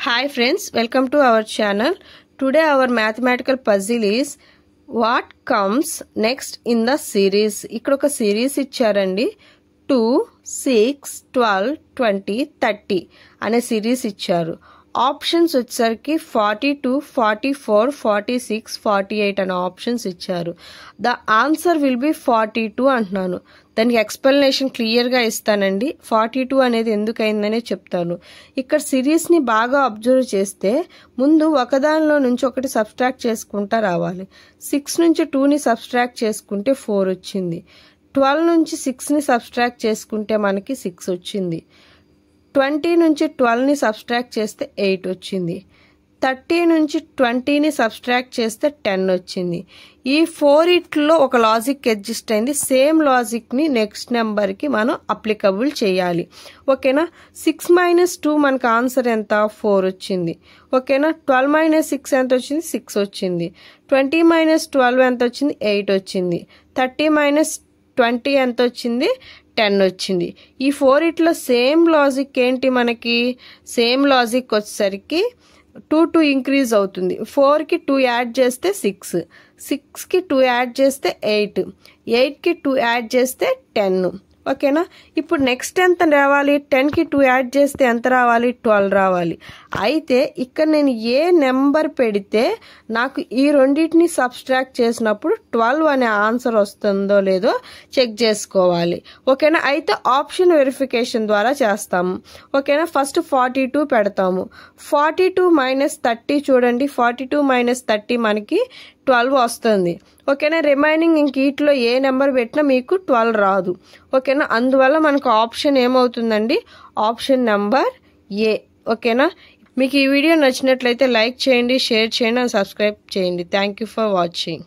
Hi friends, welcome to our channel. Today our mathematical puzzle is what comes next in the series. ఇక్కడ ఒక series ఇచ్చారండి. 2, 6, 12, 20, 30 అనే series ఇచ్చారు. Options వచ్చేసరికి 42, 44, 46, 48 అనే ఆప్షన్స్ ఇచ్చారు. ద ఆన్సర్ విల్ బి 42 అంటున్నాను. దానికి ఎక్స్ప్లెనేషన్ క్లియర్గా ఇస్తానండి. 42 అనేది ఎందుకైందనే చెప్తాను. ఇక్కడ సిరీస్ని బాగా అబ్జర్వ్ చేస్తే ముందు ఒకదానిలో నుంచి ఒకటి సబ్స్ట్రాక్ట్ చేసుకుంటా రావాలి. 6 నుంచి 2ని సబ్స్ట్రాక్ట్ చేసుకుంటే 4 వచ్చింది. 12 నుంచి 6ని సబ్స్ట్రాక్ట్ చేసుకుంటే మనకి 6 వచ్చింది. 20 నుంచి 12ని సబ్స్ట్రాక్ట్ చేస్తే 8 వచ్చింది. 30 నుంచి 20ని సబ్స్ట్రాక్ట్ చేస్తే 10 వచ్చింది. ఈ 4 ఒక లాజిక్ ఎగ్జిస్ట్ అయింది. సేమ్ లాజిక్ని నెక్స్ట్ నెంబర్కి మనం అప్లికబుల్ చేయాలి. ఓకేనా. 6 - 2 మనకు ఆన్సర్ ఎంత? 4 వచ్చింది. ఓకేనా. 12 - 6 ఎంత వచ్చింది? 6 వచ్చింది. 20 - 12 ఎంత వచ్చింది? 8 వచ్చింది. 30 - 20 ఎంత వచ్చింది? 10 వచ్చింది. ఈ 4 సేమ్ లాజిక్ ఏంటి మనకి? సేమ్ లాజిక్ వచ్చేసరికి 2 ఇంక్రీజ్ అవుతుంది. 4కి 2 యాడ్ చేస్తే 6, 6కి 2 యాడ్ చేస్తే 8, 8కి 2 యాడ్ చేస్తే 10. ఓకేనా. ఇప్పుడు నెక్స్ట్ ఎంత రావాలి? 10కి 2 యాడ్ చేస్తే ఎంత రావాలి? 12 రావాలి. అయితే ఇక్కడ నేను ఏ నెంబర్ పెడితే నాకు ఈ రెండింటిని సబ్స్ట్రాక్ట్ చేసినప్పుడు 12 అనే ఆన్సర్ వస్తుందో లేదో చెక్ చేసుకోవాలి. ఓకేనా. అయితే ఆప్షన్ వెరిఫికేషన్ ద్వారా చేస్తాము. ఓకేనా. ఫస్ట్ 42 పెడతాము. 42 - 30 చూడండి. 42 - 30 మనకి 12 వస్తుంది. ఓకేనా. రిమైనింగ్ ఇంక వీటిలో ఏ నెంబర్ పెట్టినా మీకు 12 రాదు. ఓకేనా. అందువల్ల మనకు ఆప్షన్ ఏమవుతుందండి? ఆప్షన్ నెంబర్ ఏ. ఓకేనా. మీకు ఈ వీడియో నచ్చినట్లయితే లైక్ చేయండి, షేర్ చేయండి, అండ్ సబ్స్క్రైబ్ చేయండి. Thank you for watching.